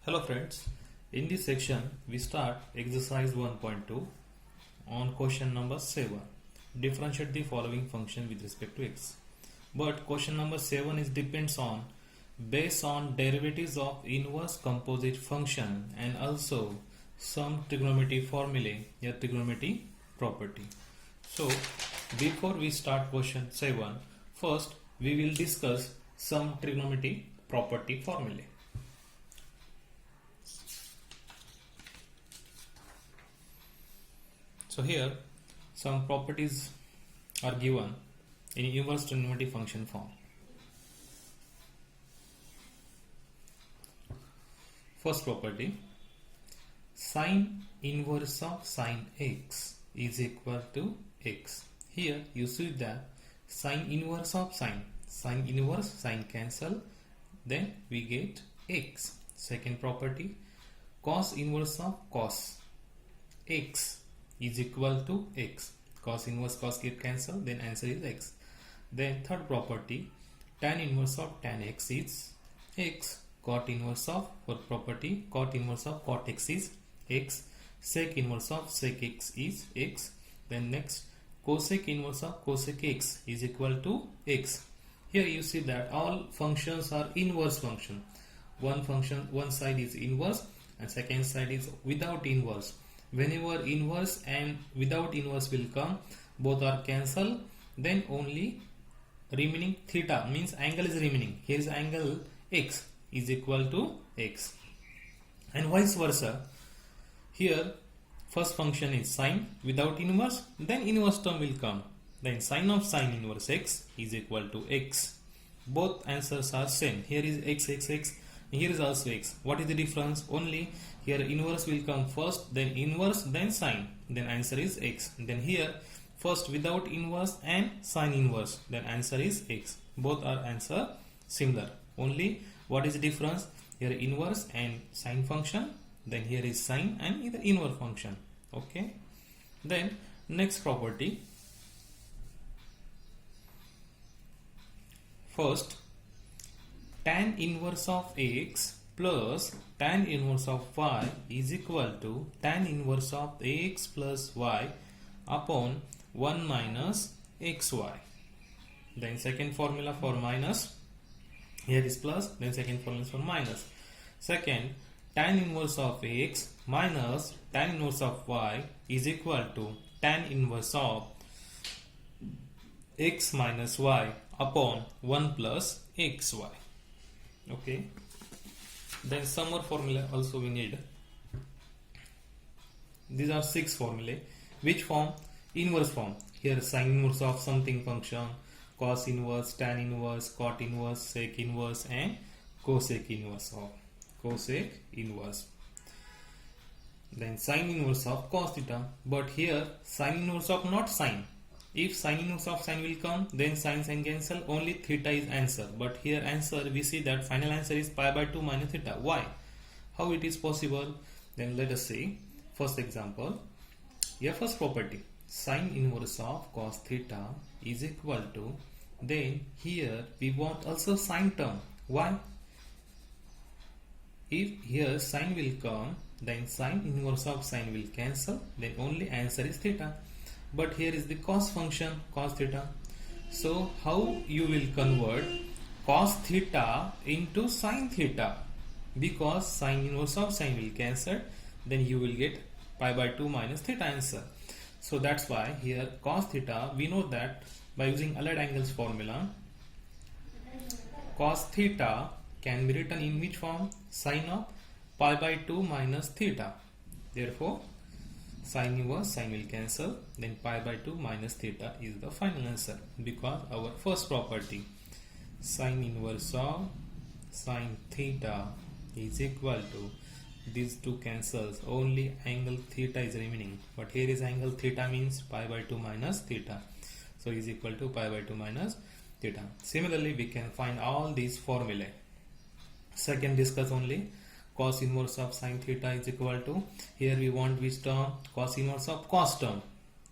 Hello friends, in this section we start exercise 1.2 on question number 7. Differentiate the following function with respect to x. But question number 7 is depends on based on derivatives of inverse composite function and also some trigonometry formulae or trigonometry property. So before we start question 7, first we will discuss some trigonometry property formulae. So here some properties are given in inverse trigonometry function form. First property, sine inverse of sine x is equal to x. Here you see that sine inverse of sine inverse, sine cancel, then we get x. Second property, cos inverse of cos x is equal to x. Cos inverse cos get cancel, then answer is x. Then third property, tan inverse of tan x is x. Cot inverse of fourth property, cot inverse of cot x is x. Sec inverse of sec x is x. Then next, cosec inverse of cosec x is equal to x. Here you see that all functions are inverse function. One side is inverse and second side is without inverse. Whenever inverse and without inverse will come, both are cancel, then only remaining theta means angle is remaining. Here is angle x is equal to x, and vice versa. Here first function is sine without inverse, then inverse term will come, then sine of sine inverse x is equal to x. Both answers are same. Here is x, here is also x. What is the difference? Only here inverse will come first, then inverse, then sine, then answer is x. Then here first without inverse and sine inverse, then answer is x. Both are answer similar. Only what is the difference? Here inverse and sine function, then here is sine and either inverse function. Okay. Then next property. First, tan inverse of x plus tan inverse of y is equal to tan inverse of x plus y upon 1 minus xy. Then second formula for minus, here is plus, then second formula for minus. Second, tan inverse of x minus tan inverse of y is equal to tan inverse of x minus y upon 1 plus xy. Okay. Then some more formula also we need. These are 6 formulae. Which form? Inverse form. Here sine inverse of something function, cos inverse, tan inverse, cot inverse, sec inverse and cosec inverse of cosec inverse. Then sine inverse of cos theta. But here sine inverse of not sine. If sine inverse of sine will come, then sine cancel, only theta is answer. But here answer, we see that final answer is pi by 2 minus theta. Why? How it is possible? Then let us see. First example. Here first property, sine inverse of cos theta is equal to, then here we want also sine term. Why? If here sine will come, then sine inverse of sine will cancel, then only answer is theta. But here is the cos function, cos theta. So how you will convert cos theta into sin theta? Because sine inverse of sine will cancel, then you will get pi by 2 minus theta answer. So that's why here cos theta, we know that by using allied angles formula, cos theta can be written in which form? Sine of pi by 2 minus theta. Therefore sine inverse sine will cancel, then pi by 2 minus theta is the final answer, because our first property sine inverse of sine theta is equal to, these two cancels, only angle theta is remaining, but here is angle theta means pi by 2 minus theta, so is equal to pi by 2 minus theta. Similarly we can find all these formulae. Second discuss only cos inverse of sin theta is equal to, here we want which term? Cos inverse of cos term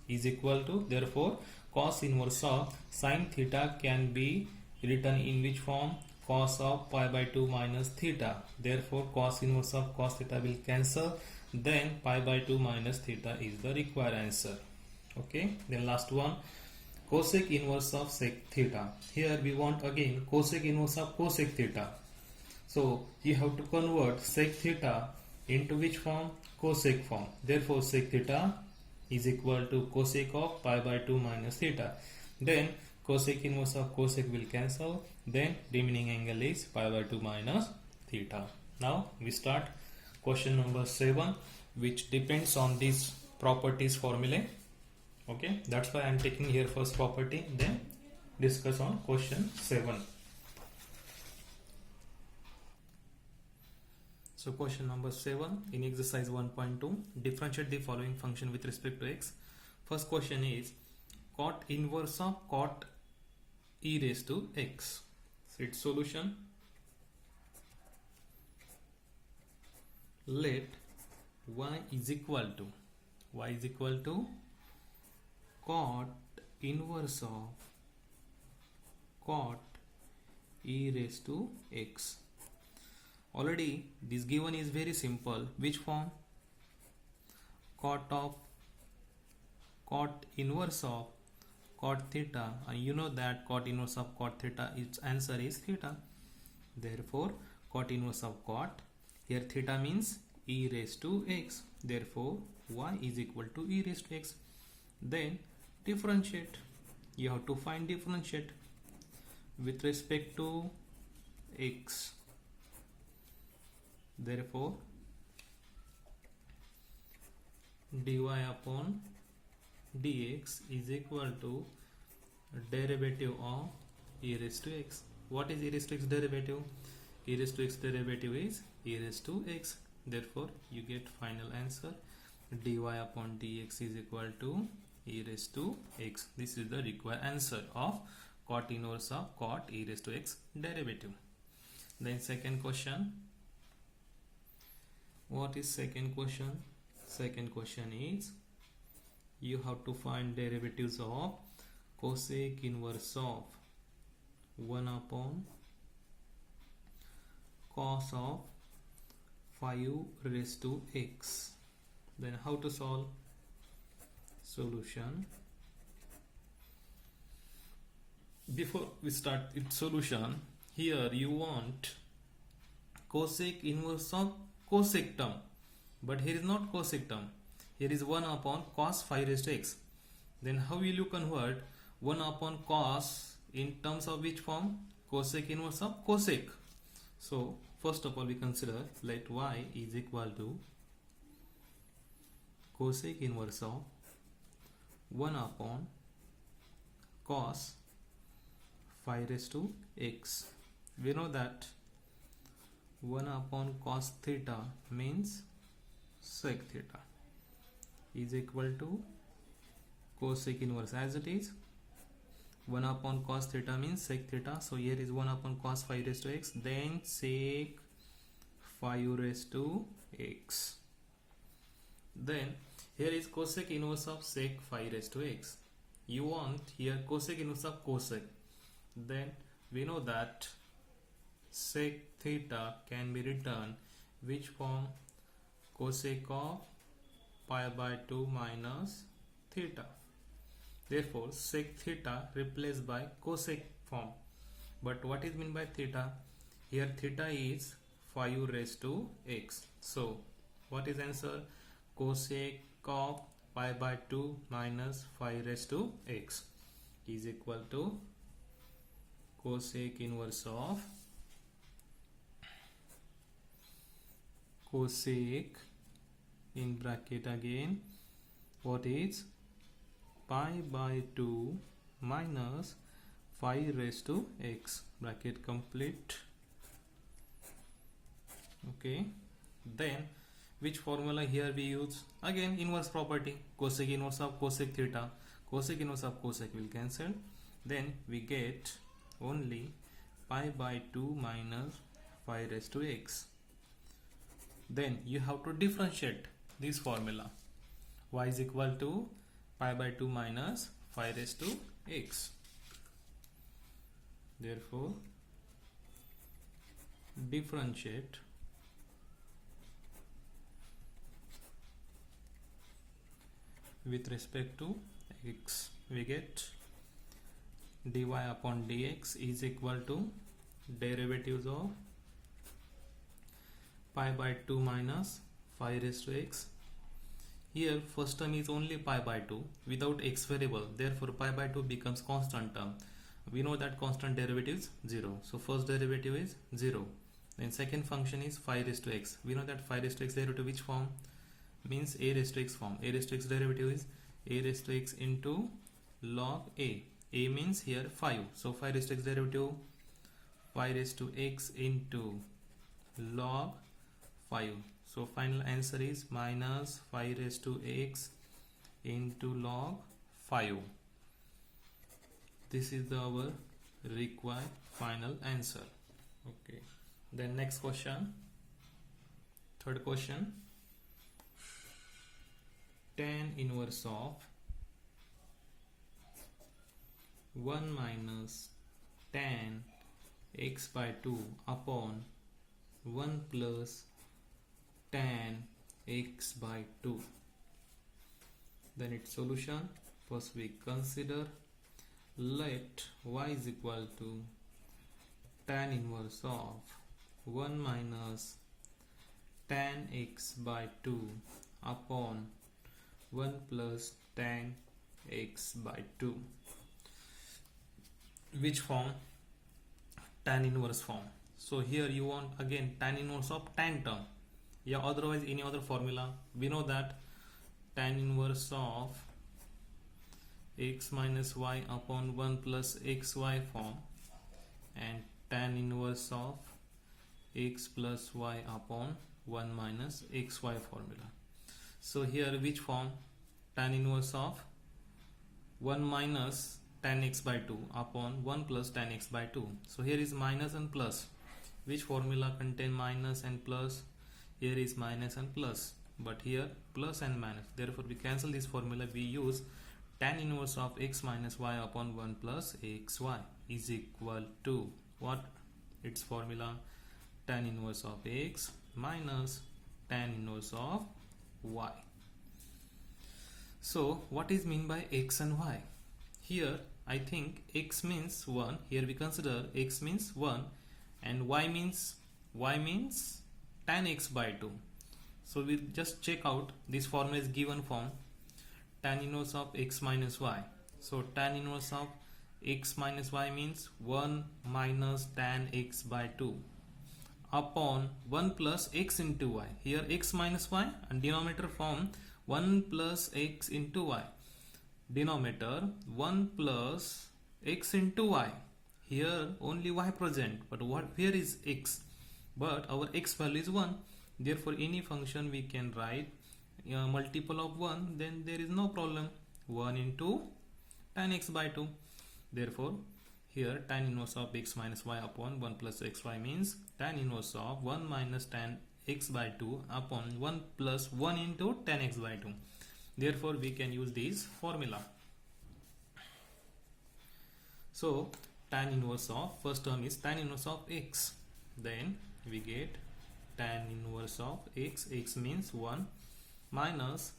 is equal to, therefore cos inverse of sin theta can be written in which form? cos of pi by 2 minus theta. Therefore cos inverse of cos theta will cancel. Then pi by 2 minus theta is the required answer. Okay, then last one, cosec inverse of sec theta. Here we want again cosec inverse of cosec theta. So you have to convert sec theta into which form? Cosec form. Therefore sec theta is equal to cosec of pi by 2 minus theta. Then cosec inverse of cosec will cancel. Then remaining angle is pi by 2 minus theta. Now we start question number 7, which depends on these properties formulae. Okay, that's why I am taking here first property, then discuss on question 7. So question number 7 in exercise 1.2, differentiate the following function with respect to x. First question is cot inverse of cot e raised to x. So its solution, let y is equal to cot inverse of cot e raised to x. Already this given is very simple. Which form? Cot inverse of cot theta, and you know that cot inverse of cot theta, its answer is theta. Therefore cot inverse of cot, here theta means e raised to x. Therefore y is equal to e raised to x. Then differentiate. You have to find differentiate with respect to x. Therefore dy upon dx is equal to derivative of e raised to x. What is e raised to x derivative? E raised to x derivative is e raised to x. Therefore you get final answer, dy upon dx is equal to e raised to x. This is the required answer of cot inverse of cot e raised to x derivative. Then second question. What is second question? Second question is you have to find derivatives of cosec inverse of 1 upon cos of 5 raised to x. Then how to solve? Solution. Before we start its solution, here you want cosec inverse of cosec term, but here is not cosec term. Here is 1 upon cos 5 raised to x. Then how will you convert 1 upon cos in terms of which form? Cosec inverse of cosec. So first of all we consider let y is equal to cosec inverse of 1 upon cos 5 raised to x. We know that 1 upon cos theta means sec theta is equal to cosec inverse as it is. 1 upon cos theta means sec theta. So here is 1 upon cos 5 raised to x, then sec 5 raised to x. Then here is cosec inverse of sec 5 raised to x. You want here cosec inverse of cosec. Then we know that sec theta can be written which form? Cosec of pi by 2 minus theta. Therefore sec theta replaced by cosec form. But what is meant by theta? Here theta is 5 raised to x. So what is answer? Cosec of pi by 2 minus 5 raised to x is equal to cosec inverse of cosec in bracket again what is pi by 2 minus 5 raised to x, bracket complete. Okay, then which formula here we use? Again inverse property, cosec inverse of cosec theta. Cosec inverse of cosec will cancel. Then we get only pi by 2 minus 5 raised to x. Then you have to differentiate this formula. Y is equal to pi by 2 minus 5 raised to x. Therefore differentiate with respect to x, we get dy upon dx is equal to derivatives of pi by 2 minus 5 raised to x. Here first term is only pi by 2 without x variable, therefore pi by 2 becomes constant term. We know that constant derivative is 0, so first derivative is 0. Then second function is 5 raised to x. We know that 5 raised to x derivative which form? Means a raised to x form. A raised to x derivative is a raised to x into log a. A means here 5, so 5 raised to x derivative 5 raised to x into log 5. So final answer is minus 5 raised to x into log 5. This is our required final answer. Okay. Then next question. Third question. Tan inverse of 1 minus tan x by 2 upon 1 plus tan x by 2. Then its solution. First we consider, let y is equal to tan inverse of 1 minus tan x by 2 upon 1 plus tan x by 2. Which form? Tan inverse form. So here you want again tan inverse of tan term. Yeah, otherwise any other formula. We know that tan inverse of x minus y upon 1 plus xy form and tan inverse of x plus y upon 1 minus xy formula. So here which form? Tan inverse of 1 minus tan x by 2 upon 1 plus tan x by 2. So here is minus and plus. Which formula contain minus and plus? Here is minus and plus, but here plus and minus. Therefore we cancel this formula. We use tan inverse of x minus y upon 1 plus xy is equal to what? Its formula, tan inverse of x minus tan inverse of y. So what is mean by x and y? Here I think x means 1. Here we consider x means 1 and y means tan x by 2. So we just check out this formula is given form, tan inverse of x minus y. So tan inverse of x minus y means 1 minus tan x by 2 upon 1 plus x into y. Here x minus y and denominator form 1 plus x into y. Denominator 1 plus x into y. Here only y present, but where is x? But our x value is 1. Therefore any function we can write multiple of 1, then there is no problem. 1 into tan x by 2. Therefore here tan inverse of x minus y upon 1 plus xy means tan inverse of 1 minus tan x by 2 upon 1 plus 1 into tan x by 2. Therefore we can use this formula. So tan inverse of, first term is tan inverse of x. Then we get tan inverse of x. X means 1 minus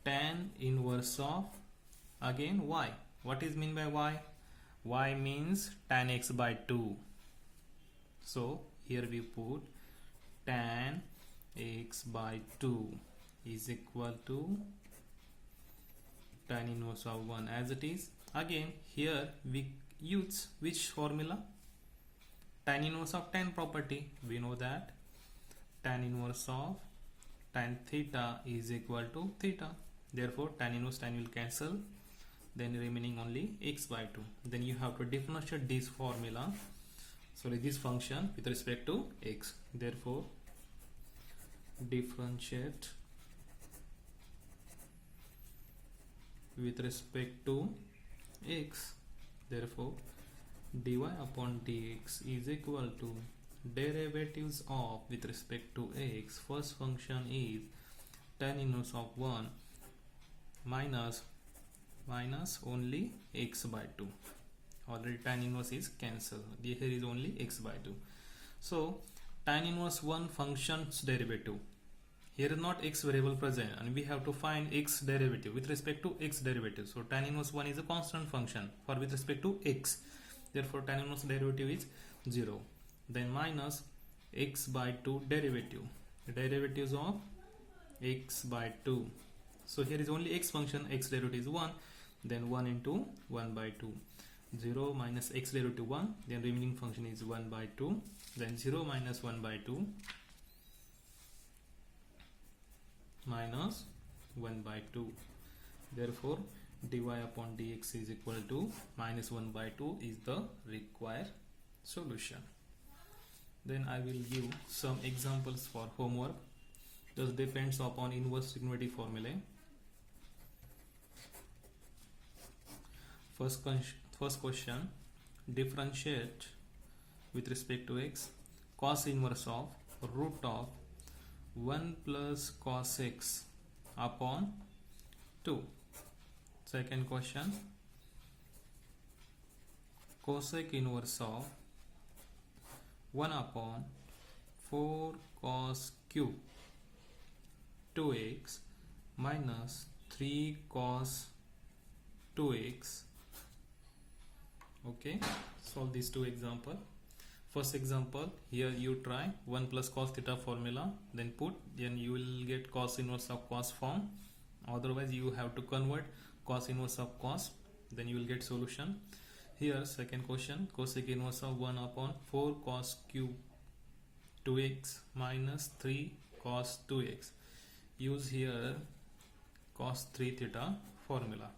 tan inverse of again y. What is mean by y? Y means tan x by 2. So here we put tan x by 2 is equal to tan inverse of 1 as it is. Again here we use which formula? Tan inverse of tan property. We know that tan inverse of tan theta is equal to theta. Therefore tan inverse tan will cancel, then remaining only x by 2. Then you have to differentiate this formula, sorry, this function with respect to x. Therefore differentiate with respect to x. Therefore dy upon dx is equal to derivatives of with respect to x. First function is tan inverse of 1 minus only x by 2. Already tan inverse is cancelled. Here is only x by 2. So tan inverse 1 function's derivative. Here is not x variable present and we have to find x derivative with respect to x derivative. So tan inverse 1 is a constant function for with respect to x. Therefore tan inverse derivative is 0. Then minus x by 2 derivative. The derivatives of x by 2. So here is only x function, x derivative is 1. Then 1 into 1 by 2. 0 minus x derivative 1. Then remaining function is 1 by 2. Then 0 minus 1 by 2. Minus 1 by 2. Therefore dy upon dx is equal to minus 1 by 2 is the required solution. Then I will give some examples for homework. This depends upon inverse trigonometric formulae. First question, differentiate with respect to x cos inverse of root of 1 plus cos x upon 2. Second question, cosec inverse of 1 upon 4 cos cube 2x minus 3 cos 2x. Okay, solve these two examples. First example, here you try 1 plus cos theta formula, then put, then you will get cos inverse of cos form. Otherwise you have to convert cos inverse of cos, then you will get solution. Here second question, cosec inverse of 1 upon 4 cos cube 2x minus 3 cos 2x. Use here cos 3 theta formula.